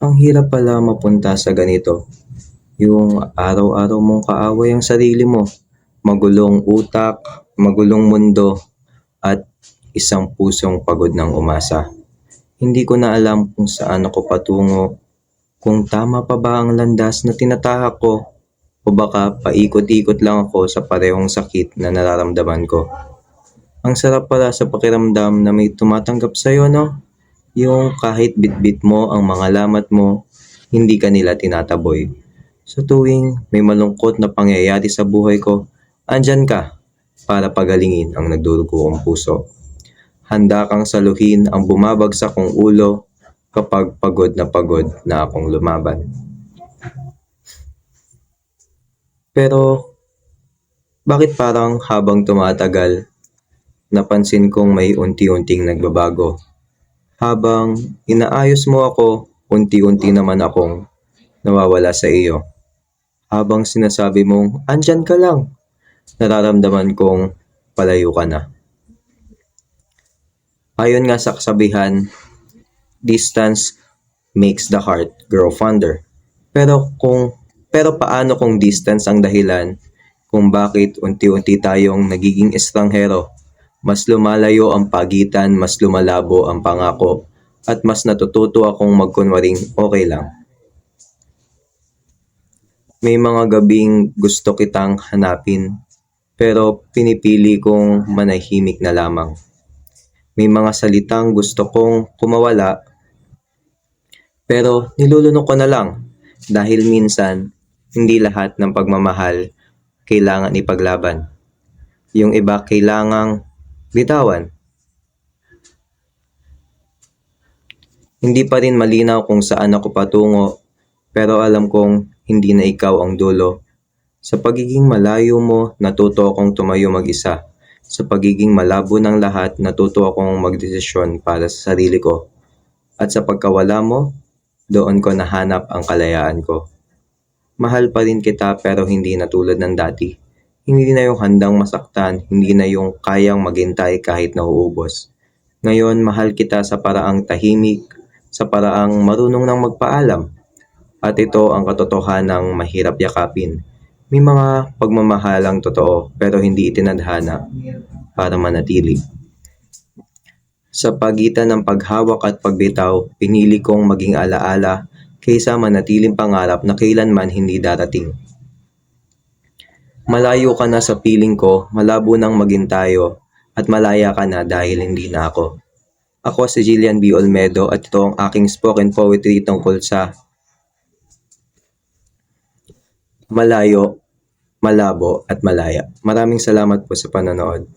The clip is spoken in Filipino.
Ang hirap pala mapunta sa ganito, yung araw-araw mong kaaway ang sarili mo, magulong utak, magulong mundo, at isang pusong pagod ng umasa. Hindi ko na alam kung saan ako patungo, kung tama pa ba ang landas na tinatahak ko, o baka paikot-ikot lang ako sa parehong sakit na nararamdaman ko. Ang sarap pala sa pakiramdam na may tumatanggap sa'yo, no? Yung kahit bitbit mo ang mga lamat mo, hindi ka nila tinataboy. Sa tuwing may malungkot na pangyayari sa buhay ko, andyan ka para pagalingin ang nagdurugong puso. Handa kang saluhin ang bumabagsak kong ulo kapag pagod na akong lumaban. Pero bakit parang habang tumatagal, napansin kong may unti-unting nagbabago? Habang inaayos mo ako, unti-unti naman akong nawawala sa iyo. Habang sinasabi mong, andyan ka lang, nararamdaman kong palayo ka na. Ayon nga sa kasabihan, distance makes the heart grow fonder. Pero paano kung distance ang dahilan kung bakit unti-unti tayong nagiging estranghero? Mas lumalayo ang pagitan, mas lumalabo ang pangako, at mas natututo akong magkunwaring okay lang. May mga gabing gusto kitang hanapin, pero pinipili kong manahimik na lamang. May mga salitang gusto kong kumawala, pero nilulunok ko na lang dahil minsan hindi lahat ng pagmamahal kailangan ipaglaban. Yung iba kailangang bitawan. Hindi pa rin malinaw kung saan ako patungo, pero alam kong hindi na ikaw ang dulo. Sa pagiging malayo mo, natuto akong tumayo mag-isa. Sa pagiging malabo ng lahat, natuto akong magdesisyon para sa sarili ko. At sa pagkawala mo, doon ko nahanap ang kalayaan ko. Mahal pa rin kita pero hindi na tulad ng dati. Hindi na yung handang masaktan, hindi na yung kayang maghintay kahit nauubos. Ngayon, mahal kita sa paraang tahimik, sa paraang marunong nang magpaalam. At ito ang katotohanang mahirap yakapin. May mga pagmamahalang totoo pero hindi itinadhana para manatili. Sa pagitan ng paghawak at pagbitaw, pinili kong maging alaala kaysa manatiling pangarap na kailanman hindi darating. Malayo ka na sa piling ko, malabo nang maging tayo, at malaya ka na dahil hindi na ako. Ako si Jillian B. Olmedo at ito ang aking spoken poetry tungkol sa malayo, malabo at malaya. Maraming salamat po sa panonood.